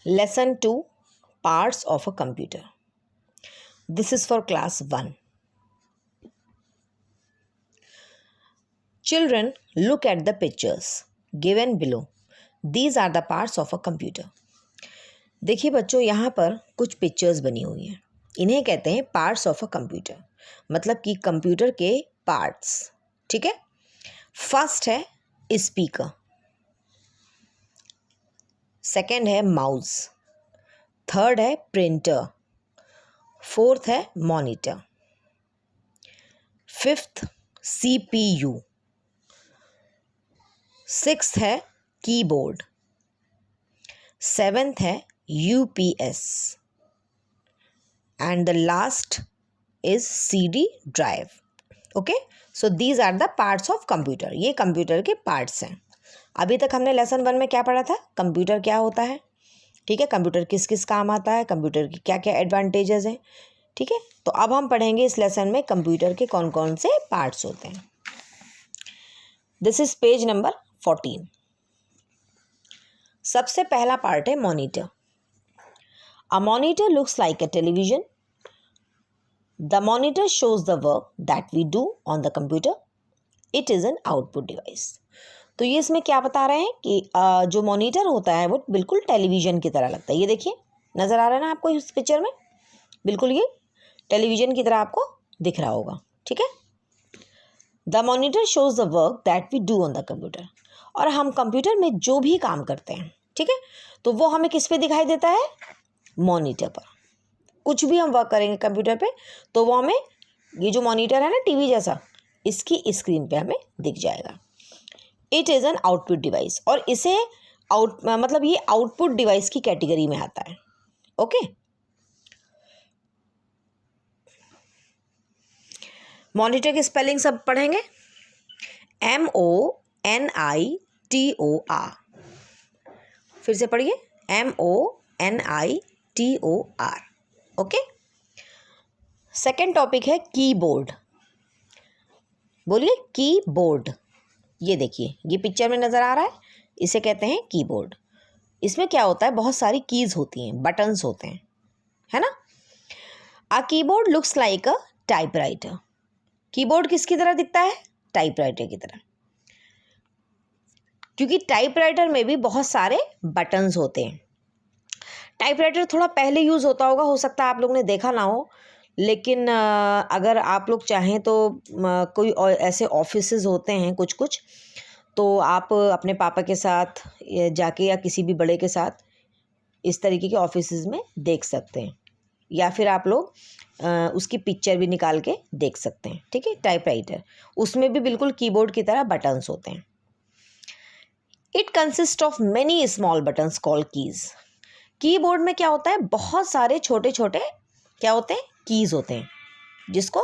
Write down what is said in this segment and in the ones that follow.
Lesson 2, Parts of a Computer. This is for class 1. Children, look at the pictures given below. These are the parts of a computer. देखिए बच्चों, यहाँ पर कुछ pictures बनी हुई हैं. इन्हें कहते हैं पार्ट्स ऑफ अ कंप्यूटर, मतलब कि कंप्यूटर के पार्ट्स. ठीक है. फर्स्ट है स्पीकर, सेकंड है माउस, थर्ड है प्रिंटर, फोर्थ है मॉनिटर, फिफ्थ CPU, सिक्स्थ है कीबोर्ड, सेवेंथ है UPS and the last is CD drive. Okay, so these are the parts of computer. ये कंप्यूटर के पार्ट्स हैं. अभी तक हमने लेसन 1 में क्या पढ़ा था? कंप्यूटर क्या होता है. ठीक है, कंप्यूटर किस किस काम आता है, कंप्यूटर की क्या क्या एडवांटेजेस हैं. ठीक है, तो अब हम पढ़ेंगे इस लेसन में कंप्यूटर के कौन कौन से पार्ट्स होते हैं. This is page number 14. सबसे पहला पार्ट है monitor. A monitor looks like a television. The monitor shows the work that we do on the computer. It is an output device. तो ये इसमें क्या बता रहे हैं कि जो मॉनिटर होता है वो बिल्कुल टेलीविज़न की तरह लगता है. ये देखिए, नज़र आ रहा है ना आपको इस पिक्चर में, बिल्कुल ये टेलीविज़न की तरह आपको दिख रहा होगा. ठीक है. The monitor shows the work that we do on the computer. और हम कंप्यूटर में जो भी काम करते हैं, ठीक है, तो वो हमें किस पे दिखाई देता है? मॉनिटर पर. कुछ भी हम वर्क करेंगे कंप्यूटर पे तो वो हमें, ये जो मॉनिटर है ना टीवी जैसा, इसकी स्क्रीन पे हमें दिख जाएगा. It is an output device. और इसे मतलब ये आउटपुट डिवाइस की कैटेगरी में आता है. ओके. मॉनिटर की स्पेलिंग सब पढ़ेंगे. MONITOR. फिर से पढ़िए, MONITOR. ओके. सेकेंड टॉपिक है कीबोर्ड. बोलिए कीबोर्ड. ये देखिए, ये पिक्चर में नज़र आ रहा है, इसे कहते हैं कीबोर्ड. इसमें क्या होता है? बहुत सारी कीज़ होती हैं, बटन्स होते हैं, है ना. A keyboard looks like a typewriter. Keyboard किसकी तरह दिखता है? टाइपराइटर की तरह. क्योंकि टाइपराइटर में भी बहुत सारे बटन्स होते हैं. टाइपराइटर थोड़ा पहले यूज़ होता होगा, हो सकता है आप लोग ने देखा ना हो, लेकिन अगर आप लोग चाहें तो कोई ऐसे ऑफिसेज होते हैं कुछ कुछ, तो आप अपने पापा के साथ जाके या किसी भी बड़े के साथ इस तरीके के ऑफिसेज में देख सकते हैं, या फिर आप लोग उसकी पिक्चर भी निकाल के देख सकते हैं. ठीक है. टाइपराइटर, उसमें भी बिल्कुल कीबोर्ड की तरह बटन्स होते हैं. It consist of many small buttons called keys. Keyboard में क्या होता है? बहुत सारे छोटे छोटे क्या होते हैं? कीज़ होते हैं, जिसको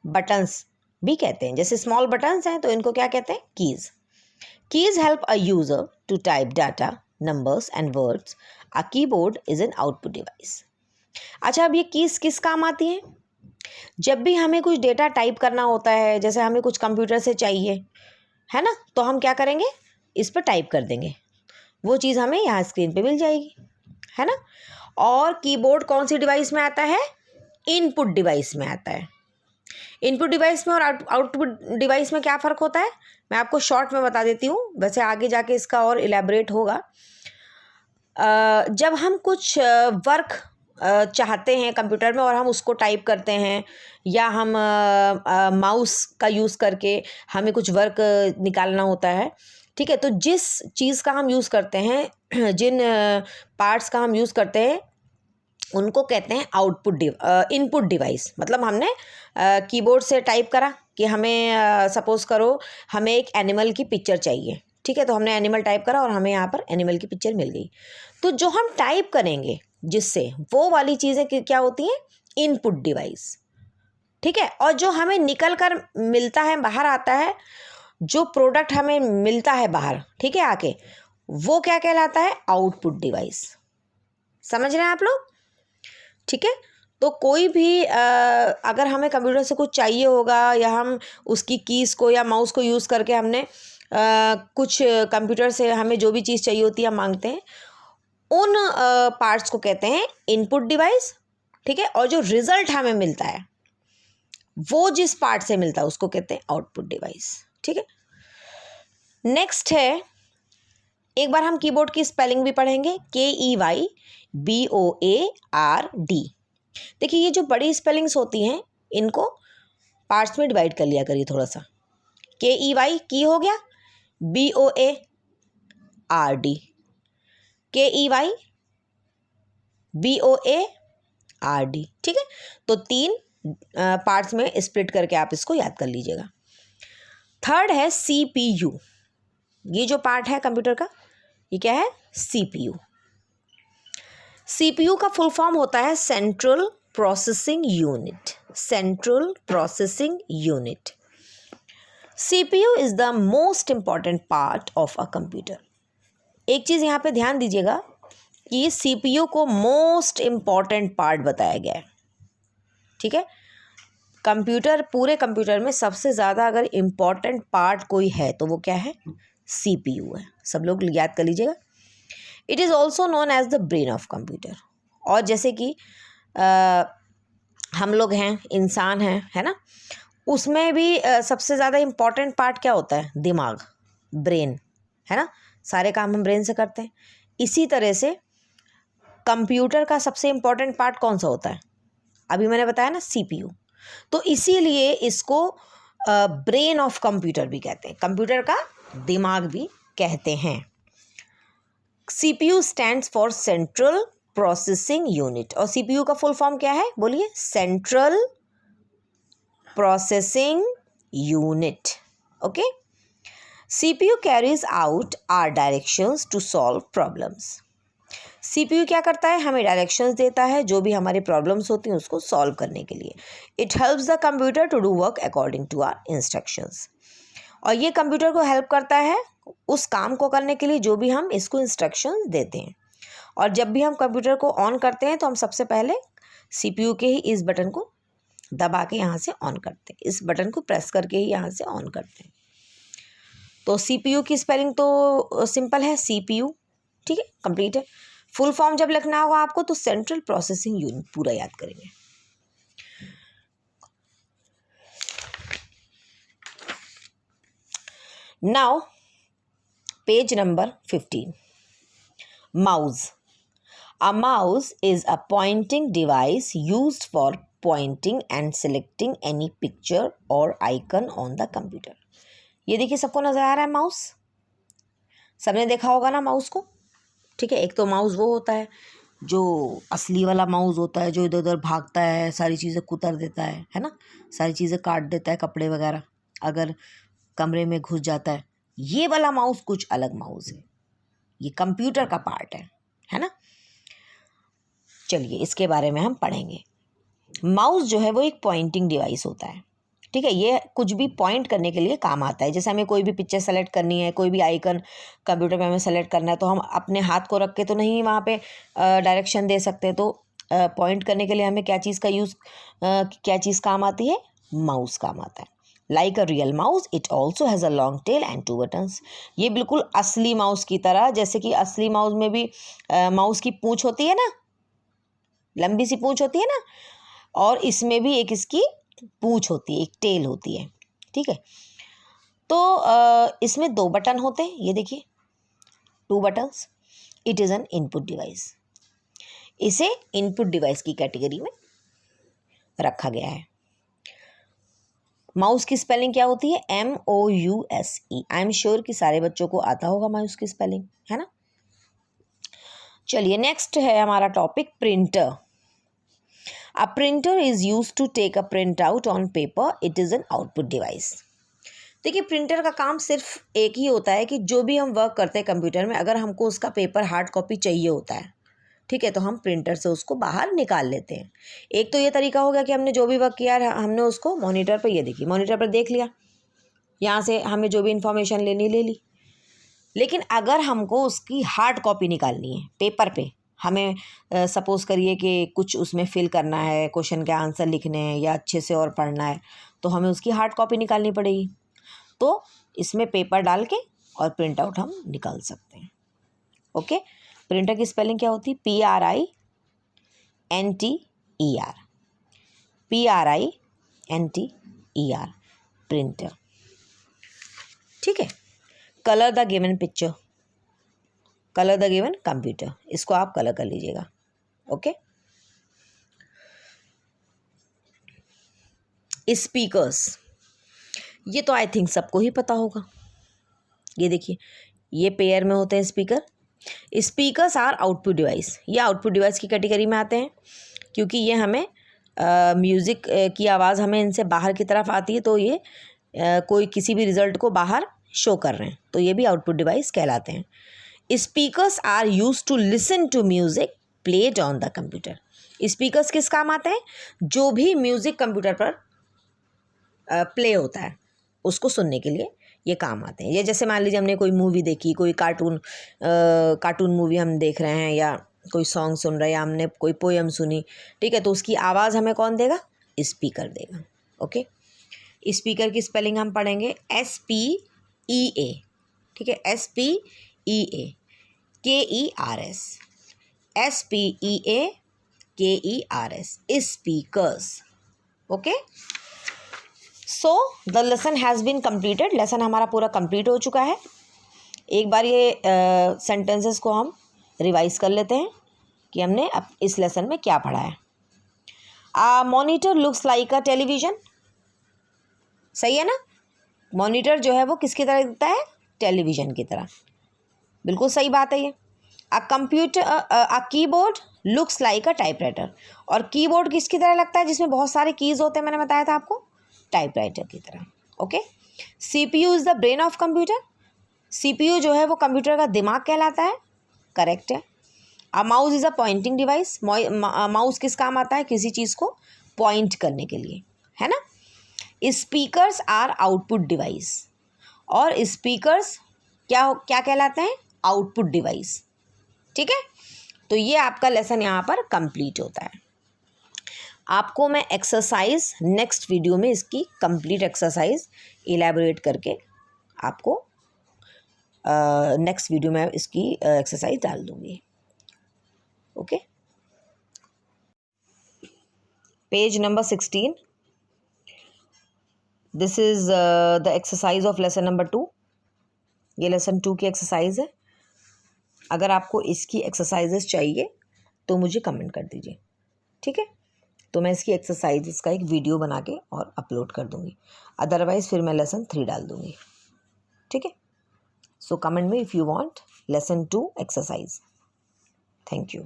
बटन्स भी कहते हैं. जैसे स्मॉल बटन्स हैं तो इनको क्या कहते हैं? Keys. Keys help a user to type data, numbers and words. A keyboard is an output device. अच्छा, अब ये कीज़ किस काम आती हैं? जब भी हमें कुछ डेटा टाइप करना होता है, जैसे हमें कुछ कंप्यूटर से चाहिए, है ना, तो हम क्या करेंगे? इस पर टाइप कर देंगे, वो चीज़ हमें यहाँ स्क्रीन पे मिल जाएगी, है ना. और कीबोर्ड कौन सी डिवाइस में आता है? इनपुट डिवाइस में आता है. इनपुट डिवाइस में और आउटपुट डिवाइस में क्या फ़र्क होता है? मैं आपको शॉर्ट में बता देती हूँ, वैसे आगे जाके इसका और इलेबरेट होगा. जब हम कुछ वर्क चाहते हैं कंप्यूटर में और हम उसको टाइप करते हैं, या हम माउस का यूज़ करके हमें कुछ वर्क निकालना होता है, ठीक है, तो जिस चीज़ का हम यूज़ करते हैं, जिन पार्ट्स का हम यूज़ करते हैं, उनको कहते हैं इनपुट डिवाइस. मतलब हमने कीबोर्ड से टाइप करा कि हमें सपोज़ करो हमें एक एनिमल की पिक्चर चाहिए, ठीक है, तो हमने एनिमल टाइप करा और हमें यहाँ पर एनिमल की पिक्चर मिल गई. तो जो हम टाइप करेंगे जिससे, वो वाली चीज़ें क्या होती हैं? Input device. ठीक है. और जो हमें निकल कर मिलता है, बाहर आता है, जो प्रोडक्ट हमें मिलता है बाहर, ठीक है, आके, वो क्या कहलाता है? Output device. समझ रहे हैं आप लोग? ठीक है. तो कोई भी अगर हमें कंप्यूटर से कुछ चाहिए होगा, या हम उसकी कीज़ को या माउस को यूज़ करके हमने कुछ कंप्यूटर से हमें जो भी चीज़ चाहिए होती है हम मांगते हैं, उन पार्ट्स को कहते हैं इनपुट डिवाइस, ठीक है, और जो रिजल्ट हमें मिलता है वो जिस पार्ट से मिलता है उसको कहते हैं आउटपुट डिवाइस, ठीक है। नेक्स्ट है, एक बार हम कीबोर्ड की स्पेलिंग भी पढ़ेंगे, KEYBOARD। देखिए ये जो बड़ी स्पेलिंग्स होती हैं इनको पार्ट्स में डिवाइड कर लिया करिए थोड़ा सा। KEY की हो गया, BOARD, KEYBOARD, ठीक है। तो 3 पार्ट्स में स्प्लिट करके आप इसको याद कर लीजिएगा। थर्ड है CPU। ये जो पार्ट है कंप्यूटर का ये क्या है, CPU। CPU का फुल फॉर्म होता है central processing unit, central processing unit. CPU is the most important part of a computer. एक चीज़ यहाँ पे ध्यान दीजिएगा कि CPU को मोस्ट इंपॉर्टेंट पार्ट बताया गया है, ठीक है। कंप्यूटर, पूरे कंप्यूटर में सबसे ज़्यादा अगर इम्पॉर्टेंट पार्ट कोई है तो वो क्या है, CPU है। सब लोग याद कर लीजिएगा। It is also known as the brain of computer. और जैसे कि हम लोग हैं, इंसान हैं, है ना, उसमें भी सबसे ज़्यादा इम्पॉर्टेंट पार्ट क्या होता है, दिमाग, ब्रेन, है ना, सारे काम हम ब्रेन से करते हैं। इसी तरह से कंप्यूटर का सबसे इम्पॉर्टेंट पार्ट कौन सा होता है, अभी मैंने बताया ना, CPU। तो इसीलिए इसको ब्रेन ऑफ कंप्यूटर भी कहते हैं, कंप्यूटर का दिमाग भी कहते हैं। CPU stands for central processing unit. और CPU का फुल फॉर्म क्या है, बोलिए, central processing unit, okay. CPU carries out our directions to solve problems. CPU क्या करता है, हमें डायरेक्शंस देता है जो भी हमारी प्रॉब्लम्स होती हैं उसको सॉल्व करने के लिए। It helps the computer to do work according to our instructions. और ये कंप्यूटर को हेल्प करता है उस काम को करने के लिए जो भी हम इसको इंस्ट्रक्शंस देते हैं। और जब भी हम कंप्यूटर को ऑन करते हैं तो हम सबसे पहले CPU के ही इस बटन को दबा के यहाँ से ऑन करते हैं, इस बटन को प्रेस करके ही यहाँ से ऑन करते हैं। तो CPU की स्पेलिंग तो सिंपल है, CPU, ठीक है, कंप्लीट है। फुल फॉर्म जब लिखना होगा आपको तो सेंट्रल प्रोसेसिंग यूनिट पूरा याद करेंगे। Now page number 15, mouse. A mouse is a pointing device used for pointing and selecting any picture or icon on the computer. ये देखिए, सबको नज़र आ रहा है माउस, सबने देखा होगा ना माउस को, ठीक है। एक तो माउस वो होता है जो असली वाला माउस होता है, जो इधर उधर भागता है, सारी चीज़ें कुतर देता है ना, सारी चीज़ें काट देता है, कपड़े वगैरह अगर कमरे में घुस जाता है। ये वाला माउस कुछ अलग माउस है, ये कंप्यूटर का पार्ट है ना। चलिए इसके बारे में हम पढ़ेंगे। माउस जो है वो एक पॉइंटिंग डिवाइस होता है, ठीक है। ये कुछ भी पॉइंट करने के लिए काम आता है। जैसे हमें कोई भी पिक्चर सेलेक्ट करनी है, कोई भी आइकन कंप्यूटर में हमें सेलेक्ट करना है, तो हम अपने हाथ को रख के तो नहीं वहाँ पे डायरेक्शन दे सकते। तो पॉइंट करने के लिए हमें क्या चीज़ काम आती है, माउस काम आता है। Like a real mouse it also has a long tail and 2 buttons. ये बिल्कुल असली माउस की तरह, जैसे कि असली माउस में भी माउस की पूँछ होती है ना, लंबी सी पूँछ होती है ना, और इसमें भी एक इसकी पूँछ होती है, एक टेल होती है, ठीक है। तो इसमें 2 बटन होते हैं, ये देखिए 2 buttons. It is an input device. इसे इनपुट डिवाइस की कैटेगरी में रखा गया है। माउस की स्पेलिंग क्या होती है, MOUSE। आई एम श्योर कि सारे बच्चों को आता होगा माउस की स्पेलिंग, है ना। चलिए नेक्स्ट है हमारा topic, printer. A printer is used to take a printout on paper. It is an output device. देखिए प्रिंटर का काम सिर्फ एक ही होता है कि जो भी हम वर्क करते हैं कंप्यूटर में, अगर हमको उसका पेपर हार्ड कॉपी चाहिए होता है, ठीक है, तो हम प्रिंटर से उसको बाहर निकाल लेते हैं। एक तो ये तरीका हो गया कि हमने जो भी वर्क किया है हमने उसको मॉनिटर पर, ये देखिए मॉनिटर पर देख लिया, यहाँ से हमें जो भी इंफॉर्मेशन लेनी ले ली। लेकिन अगर हमको उसकी हार्ड कॉपी निकालनी है पेपर पे, हमें सपोज़ करिए कि कुछ उसमें फिल करना है, क्वेश्चन के आंसर लिखने हैं या अच्छे से और पढ़ना है, तो हमें उसकी हार्ड कॉपी निकालनी पड़ेगी। तो इसमें पेपर डाल के और प्रिंट आउट हम निकाल सकते हैं, ओके। प्रिंटर की स्पेलिंग क्या होती है? PRINTER, PRINTER, printer. ठीक है। Colour the given picture, colour the given computer, इसको आप कलर कर लीजिएगा। ओके। स्पीकर्स, ये तो आई थिंक सबको ही पता होगा। ये देखिए, ये पेयर में होते हैं speaker. Speakers are output device, ये आउटपुट डिवाइस की कैटेगरी में आते हैं, क्योंकि ये हमें म्यूज़िक की आवाज़ हमें इनसे बाहर की तरफ आती है, तो ये कोई किसी भी रिज़ल्ट को बाहर शो कर रहे हैं, तो ये भी आउटपुट डिवाइस कहलाते हैं। Speakers are use to listen to music played on the computer. Speakers किस काम आते हैं? जो भी म्यूज़िक कंप्यूटर पर प्ले होता है उसको सुनने के लिए ये काम आते हैं। ये जैसे मान लीजिए हमने कोई मूवी देखी, कोई कार्टून मूवी हम देख रहे हैं, या कोई सॉन्ग सुन रहे हैं, या हमने कोई पोएम सुनी, ठीक है, तो उसकी आवाज़ हमें कौन देगा? स्पीकर देगा। ओके। स्पीकर की स्पेलिंग हम पढ़ेंगे SPEA, ठीक है, SPEA, KERS, SPEA KERS, speakers. Okay. So the lesson has been completed, lesson हमारा पूरा कंप्लीट हो चुका है। एक बार ये सेंटेंसेस को हम रिवाइज कर लेते हैं कि हमने अब इस लेसन में क्या पढ़ा है। मॉनिटर लुक्स लाइक अ टेलीविज़न, सही है ना? मॉनिटर जो है वो किसकी तरह दिखता है? टेलीविज़न की तरह। बिल्कुल सही बात है ये। A keyboard looks like a typewriter, और कीबोर्ड किसकी तरह लगता है? जिसमें बहुत सारे कीज़ होते हैं, मैंने बताया था आपको, टाइपराइटर की तरह। Okay. CPU is the brain of computer, CPU जो है वो कंप्यूटर का दिमाग कहलाता है, करेक्ट है। A mouse is a pointing device, mouse किस काम आता है? किसी चीज़ को पॉइंट करने के लिए, है ना। स्पीकर्स आर आउटपुट डिवाइस, और स्पीकर्स क्या क्या कहलाते हैं? Output device. ठीक है। तो ये आपका लेसन यहाँ पर कंप्लीट होता है। आपको मैं एक्सरसाइज नेक्स्ट वीडियो में इसकी कंप्लीट एक्सरसाइज इलेबोरेट करके आपको नेक्स्ट वीडियो में इसकी एक्सरसाइज डाल दूँगी। Okay. Page number 16, this is the exercise of lesson number 2। ये लेसन 2 की एक्सरसाइज है। अगर आपको इसकी एक्सरसाइजेस चाहिए तो मुझे कमेंट कर दीजिए, ठीक है। तो मैं इसकी एक्सरसाइजेस का एक वीडियो बना के और अपलोड कर दूँगी, अदरवाइज़ फिर मैं लेसन 3 डाल दूँगी, ठीक है। सो कमेंट में if you want lesson 2 exercise. Thank you.